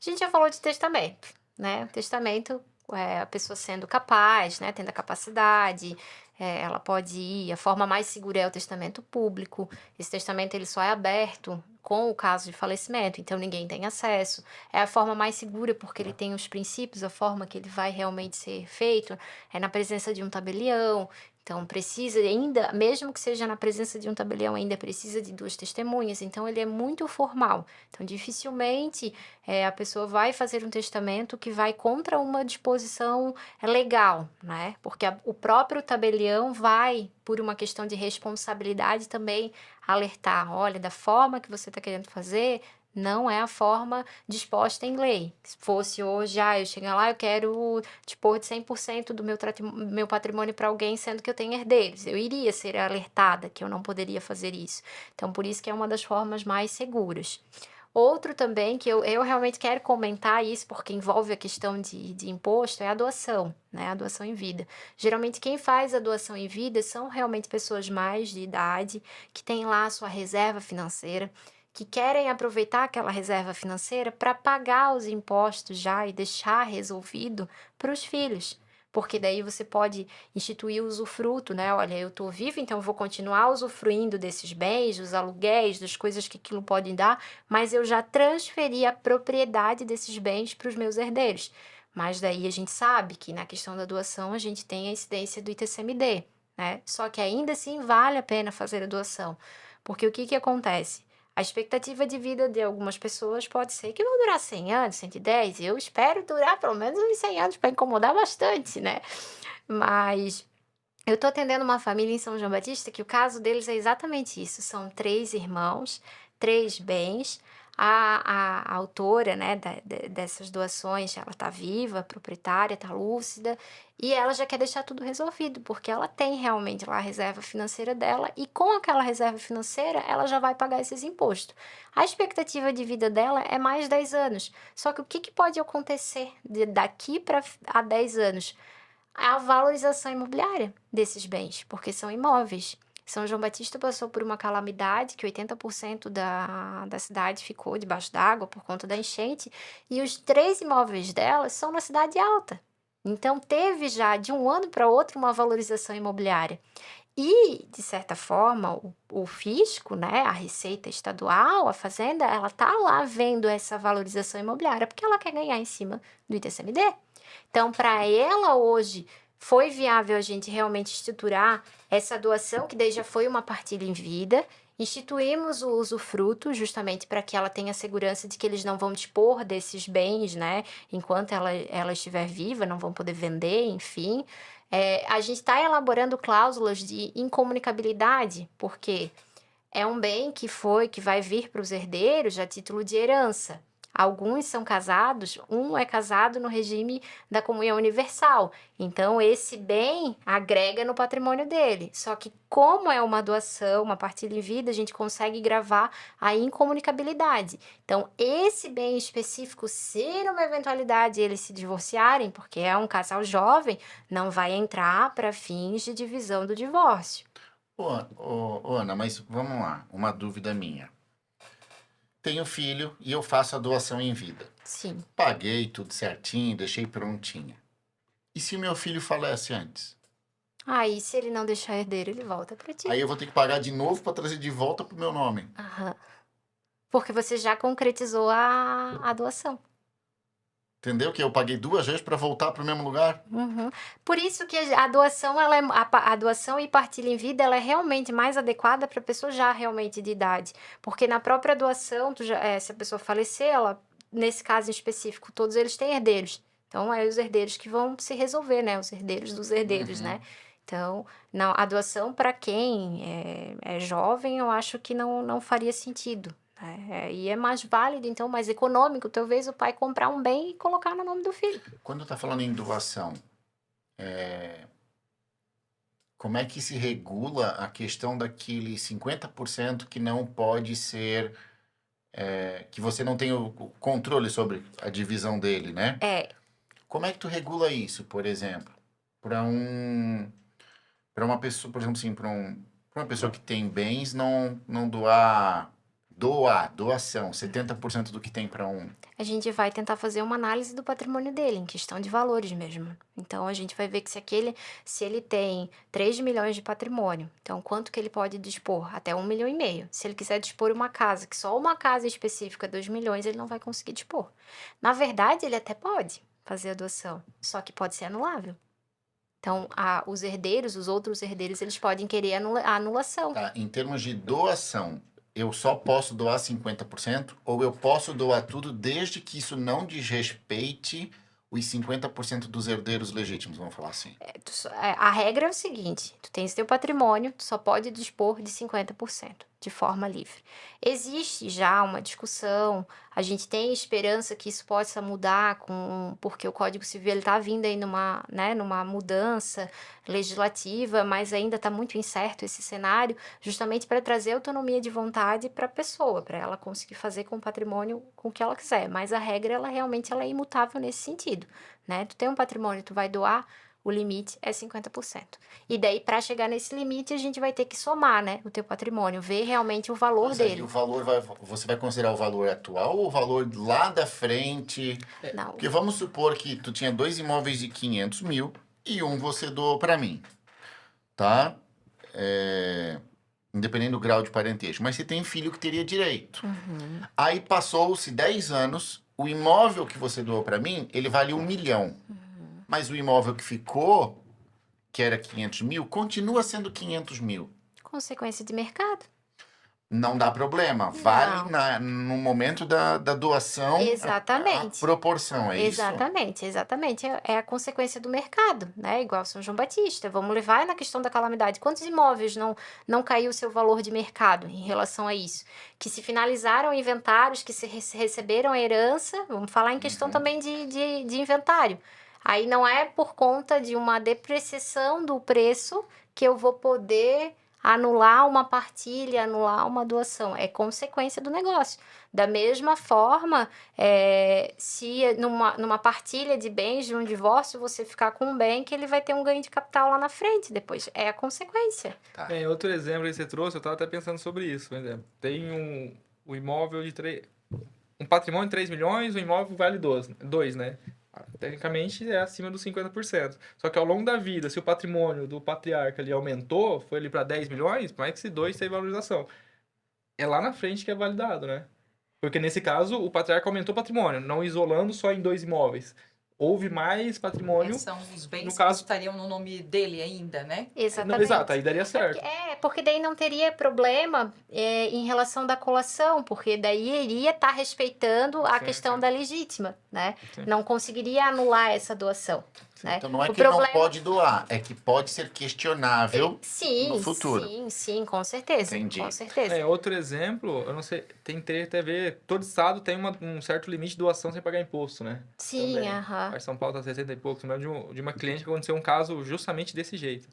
A gente já falou de testamento, né, o testamento, a pessoa sendo capaz, né, tendo a capacidade, ela pode ir a forma mais segura é o testamento público, esse testamento ele só é aberto com o caso de falecimento, então ninguém tem acesso, é a forma mais segura porque ele tem os princípios, a forma que ele vai realmente ser feito, é na presença de um tabelião, então precisa ainda mesmo que seja na presença de um tabelião, ainda precisa de 2 testemunhas, então ele é muito formal. Então dificilmente, a pessoa vai fazer um testamento que vai contra uma disposição legal, né, porque o próprio tabelião vai, por uma questão de responsabilidade também, alertar: "Olha, da forma que você está querendo fazer, não é a forma disposta em lei". Se fosse hoje, eu chegar lá, eu quero dispor de 100% do meu patrimônio para alguém, sendo que eu tenho herdeiros, eu iria ser alertada que eu não poderia fazer isso. Então por isso que é uma das formas mais seguras. Outro também que eu realmente quero comentar isso, porque envolve a questão de imposto, é a doação, né, a doação em vida. Geralmente quem faz a doação em vida são realmente pessoas mais de idade, que têm lá a sua reserva financeira, que querem aproveitar aquela reserva financeira para pagar os impostos já e deixar resolvido para os filhos. Porque daí você pode instituir o usufruto, né, "Olha, eu estou vivo, então eu vou continuar usufruindo desses bens, dos aluguéis, das coisas que aquilo pode dar, mas eu já transferi a propriedade desses bens para os meus herdeiros". Mas daí a gente sabe que na questão da doação a gente tem a incidência do ITCMD, né, só que ainda assim vale a pena fazer a doação, porque o que que acontece? A expectativa de vida de algumas pessoas pode ser que vão durar 100 anos, 110, eu espero durar pelo menos uns 100 anos para incomodar bastante, né. Mas eu tô atendendo uma família em São João Batista que o caso deles é exatamente isso, são 3 irmãos, 3 bens, a autora, né, dessas doações, ela tá viva, proprietária, tá lúcida, e ela já quer deixar tudo resolvido, porque ela tem realmente lá a reserva financeira dela e com aquela reserva financeira ela já vai pagar esses impostos. A expectativa de vida dela é mais 10 anos, só que o que que pode acontecer daqui para a 10 anos? A valorização imobiliária desses bens, porque são imóveis. São João Batista passou por uma calamidade que 80% da cidade ficou debaixo d'água por conta da enchente, e os 3 imóveis dela são na cidade alta. Então teve já de um ano para outro uma valorização imobiliária. E, de certa forma, o fisco, né, a Receita Estadual, a Fazenda, ela tá lá vendo essa valorização imobiliária, porque ela quer ganhar em cima do ITCMD. Então, para ela hoje, foi viável a gente realmente estruturar essa doação, que daí já foi uma partilha em vida, instituímos o usufruto, justamente para que ela tenha segurança de que eles não vão dispor desses bens, né, enquanto ela estiver viva, não vão poder vender, enfim. A gente está elaborando cláusulas de incomunicabilidade, porque é um bem que vai vir para os herdeiros a título de herança. Alguns são casados, um é casado no regime da comunhão universal, então esse bem agrega no patrimônio dele. Só que como é uma doação, uma partilha em vida, a gente consegue gravar a incomunicabilidade. Então esse bem específico, se numa eventualidade eles se divorciarem, porque é um casal jovem, não vai entrar para fins de divisão do divórcio. Ô, Ana, mas vamos lá, uma dúvida minha. Tenho filho e eu faço a doação em vida. Sim. Paguei tudo certinho, deixei prontinha. E se meu filho falece antes? Aí, se ele não deixar herdeiro, ele volta para ti. Aí eu vou ter que pagar de novo para trazer de volta pro meu nome. Aham. Porque você já concretizou a doação. Entendeu? Que eu paguei 2 vezes para voltar pro mesmo lugar? Uhum. Por isso que a doação, ela a doação e partilha em vida, ela é realmente mais adequada para pessoa já realmente de idade. Porque na própria doação, se a pessoa falecer, ela, nesse caso em específico, todos eles têm herdeiros. Então, é os herdeiros que vão se resolver, né? Os herdeiros dos herdeiros, né? Uhum. Então, não, a doação para quem é jovem, eu acho que não faria sentido, né? E é mais válido, então, mais econômico, talvez o pai comprar um bem e colocar no nome do filho. Quando tá falando em doação, como é que se regula a questão daquele 50% que não pode ser, que você não tem o controle sobre a divisão dele, né? É, Como é que tu regula isso, por exemplo? Para para uma pessoa, por exemplo, assim, para uma pessoa que tem bens não doar doação, 70% do que tem para um. A gente vai tentar fazer uma análise do patrimônio dele, em questão de valores mesmo. Então, a gente vai ver que se ele tem 3 milhões de patrimônio, então quanto que ele pode dispor? Até 1,5 milhão. Se ele quiser dispor uma casa, que só uma casa específica é 2 milhões, ele não vai conseguir dispor. Na verdade, ele até pode fazer a doação, só que pode ser anulável. Então, os outros herdeiros, eles podem querer a anulação. Tá, em termos de doação, eu só posso doar 50% ou eu posso doar tudo desde que isso não desrespeite os 50% dos herdeiros legítimos, vamos falar assim. A regra é o seguinte: tu tens teu patrimônio, tu só pode dispor de 50%, de forma livre. Existe já uma discussão, a gente tem esperança que isso possa mudar, porque o Código Civil está vindo aí numa mudança legislativa, mas ainda está muito incerto esse cenário, justamente para trazer autonomia de vontade para a pessoa, para ela conseguir fazer com o patrimônio com o que ela quiser. Mas a regra, ela realmente é imutável nesse sentido, né? Tu tem um patrimônio, tu vai doar, o limite é 50%. E daí, para chegar nesse limite, a gente vai ter que somar, né, o teu patrimônio, ver realmente o valor Pois é, dele. e o valor você vai considerar o valor atual ou o valor lá da frente? Não. Porque vamos supor que tu tinha 2 imóveis de 500 mil e um você doou para mim, tá? Independente do grau de parentesco. Mas você tem filho que teria direito. Uhum. Aí passou-se 10 anos, o imóvel que você doou para mim, ele vale 1 milhão. Mas o imóvel que ficou, que era 500 mil, continua sendo 500 mil. Consequência de mercado. Não dá problema. Não. Vale no momento da doação Exatamente. a proporção, é isso? Exatamente. É a consequência do mercado, né? Igual São João Batista. Vamos levar na questão da calamidade. Quantos imóveis não caiu o seu valor de mercado em relação a isso? Que se finalizaram inventários, que se receberam a herança. Vamos falar em questão também de inventário. Aí não é por conta de uma depreciação do preço que eu vou poder anular uma partilha, anular uma doação. É consequência do negócio. Da mesma forma, se numa partilha de bens de um divórcio, você ficar com um bem que ele vai ter um ganho de capital lá na frente depois. É a consequência. Tá. Outro exemplo que você trouxe, eu estava até pensando sobre isso. Por exemplo, tem um imóvel de um patrimônio de 3 milhões, o imóvel vale 2, né? Tecnicamente é acima dos 50%. Só que ao longo da vida, se o patrimônio do patriarca ali aumentou, foi ali para 10 milhões, mais que esse 2 tem valorização. É lá na frente que é validado, né? Porque nesse caso, o patriarca aumentou o patrimônio, não isolando só em 2 imóveis. Houve mais patrimônio. São os bens no caso, que estariam no nome dele ainda, né? Exatamente. Não, exato, aí daria certo. Porque daí não teria problema em relação da colação, porque daí iria estar respeitando a questão da legítima, né? Sim. Não conseguiria anular essa doação. Né? Então não é que não pode doar, é que pode ser questionável no futuro. Sim, com certeza. Entendi. Com certeza. Outro exemplo, eu não sei, tem até ver, todo estado tem um certo limite de doação sem pagar imposto, né? Sim, aham. Mas São Paulo tá 60 e poucos, mas de uma cliente que aconteceu um caso justamente desse jeito.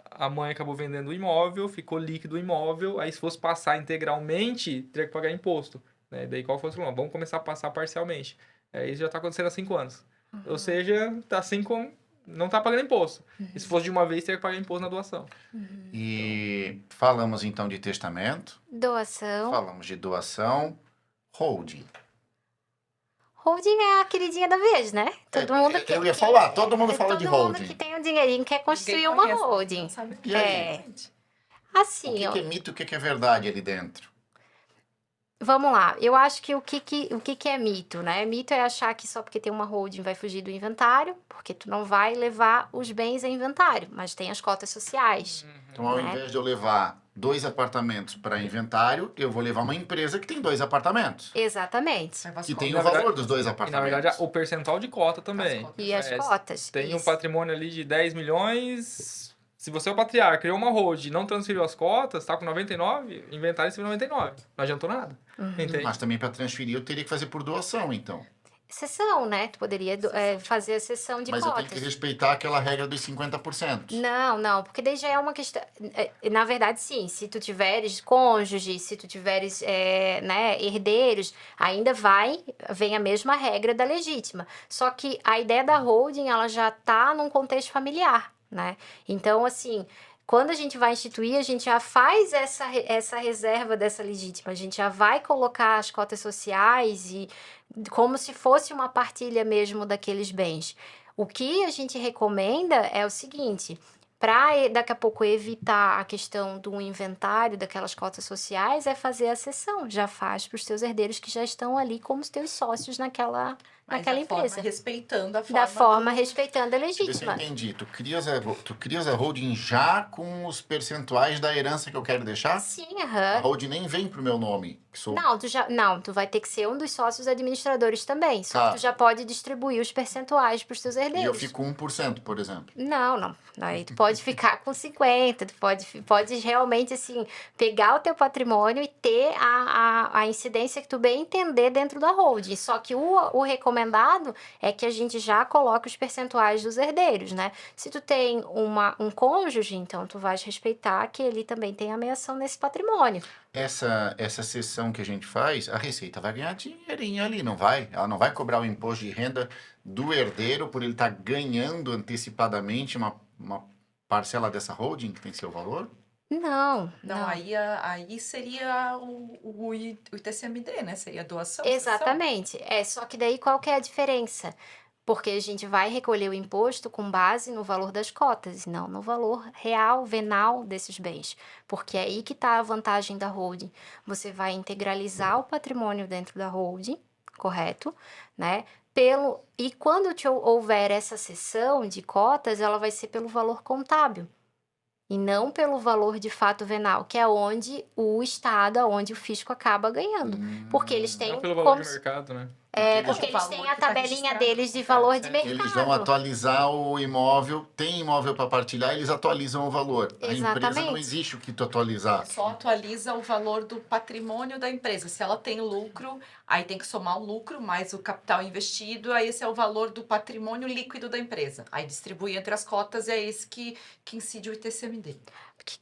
A mãe acabou vendendo o imóvel, ficou líquido o imóvel, aí se fosse passar integralmente, teria que pagar imposto. Né? Daí qual fosse o problema? Vamos começar a passar parcialmente. Isso já está acontecendo há 5 anos. Ou seja, tá assim como não tá pagando imposto. E se fosse de uma vez, teria que pagar imposto na doação. E falamos então de testamento. Doação. Falamos de doação. Holding. Holding é a queridinha da vez, né? Todo mundo eu ia falar, todo mundo fala de Todo mundo holding. que tem um dinheirinho quer construir Ninguém uma conhece, holding. não sabe. E aí? Assim, O que é mito e o que é verdade ali dentro? vamos lá. Eu acho que o que é mito, né? Mito é achar que só porque tem uma holding vai fugir do inventário, porque tu não vai levar os bens a inventário, mas tem as cotas sociais. Então, ao invés de eu levar 2 apartamentos para inventário, eu vou levar uma empresa que tem 2 apartamentos. Exatamente. Que tem Na o valor verdade- dos 2 E, na apartamentos. verdade, o percentual de cota também. E as cotas. Tem um isso. patrimônio ali de 10 milhões. Se você é o patriarca, criou uma hold e não transferiu as cotas, tá com 99, inventário em cima de 99. Não adiantou nada. Entende? Mas também para transferir eu teria que fazer por doação, então. Sessão, né? Tu poderia fazer a sessão de Mas eu cotas. tenho que respeitar aquela regra dos 50%. Não, porque daí já é uma questão. Na verdade, sim, se tu tiveres cônjuge, se tu tiveres herdeiros, ainda vem a mesma regra da legítima. Só que a ideia da holding, ela já tá num contexto familiar, né? Então, assim, Quando a gente vai instituir, a gente já faz essa reserva dessa legítima, a gente já vai colocar as cotas sociais e como se fosse uma partilha mesmo daqueles bens. O que a gente recomenda é o seguinte, para daqui a pouco evitar a questão do inventário daquelas cotas sociais, é fazer a cessão. Já faz para os teus herdeiros que já estão ali como os teus sócios naquela empresa. Respeitando a Da forma respeitando a Deixa eu ver se eu legítima. entendi. Tu crias a holding já com os percentuais da herança que eu quero deixar? Sim, A aham. holding nem vem pro meu nome. Que sou... Não, tu vai ter que ser um dos sócios administradores também. Só Tá. que tu já pode distribuir os percentuais para os teus E eu herdeiros. fico 1%, por exemplo. Não. Aí tu pode ficar com 50, tu pode realmente, assim, pegar o teu patrimônio e ter a incidência que tu bem entender dentro da holding. Só que o recomendado é que a gente já coloque os percentuais dos herdeiros, né? Se tu tem um cônjuge, então tu vais respeitar que ele também tem a meação nesse patrimônio. Essa cessão que a gente faz, a Receita vai ganhar dinheirinho ali, não vai? Ela não vai cobrar o imposto de renda do herdeiro por ele estar ganhando antecipadamente uma parcela dessa holding que tem seu valor? Não. Aí seria o ITCMD, né? Seria a doação. Exatamente. Só que daí qual que é a diferença? Porque a gente vai recolher o imposto com base no valor das cotas, e não no valor real, venal desses bens. Porque é aí que está a vantagem da holding. Você vai integralizar o patrimônio dentro da holding, correto? Né? E quando houver essa cessão de cotas, ela vai ser pelo valor contábil. E não pelo valor de fato venal, que é onde o Estado, onde o fisco acaba ganhando. Porque eles têm Não pelo valor de mercado, né? porque eles valor têm que a tá tabelinha registrado deles no de valor de contrato, mercado. Eles vão atualizar o imóvel, tem imóvel para partilhar, eles atualizam o valor. A empresa não Exatamente. existe o que tu atualizar. Só atualiza o valor do patrimônio da empresa. Se ela tem lucro, aí tem que somar o lucro mais o capital investido, aí esse é o valor do patrimônio líquido da empresa. Aí distribui entre as cotas e é esse que incide o ITCMD. Porque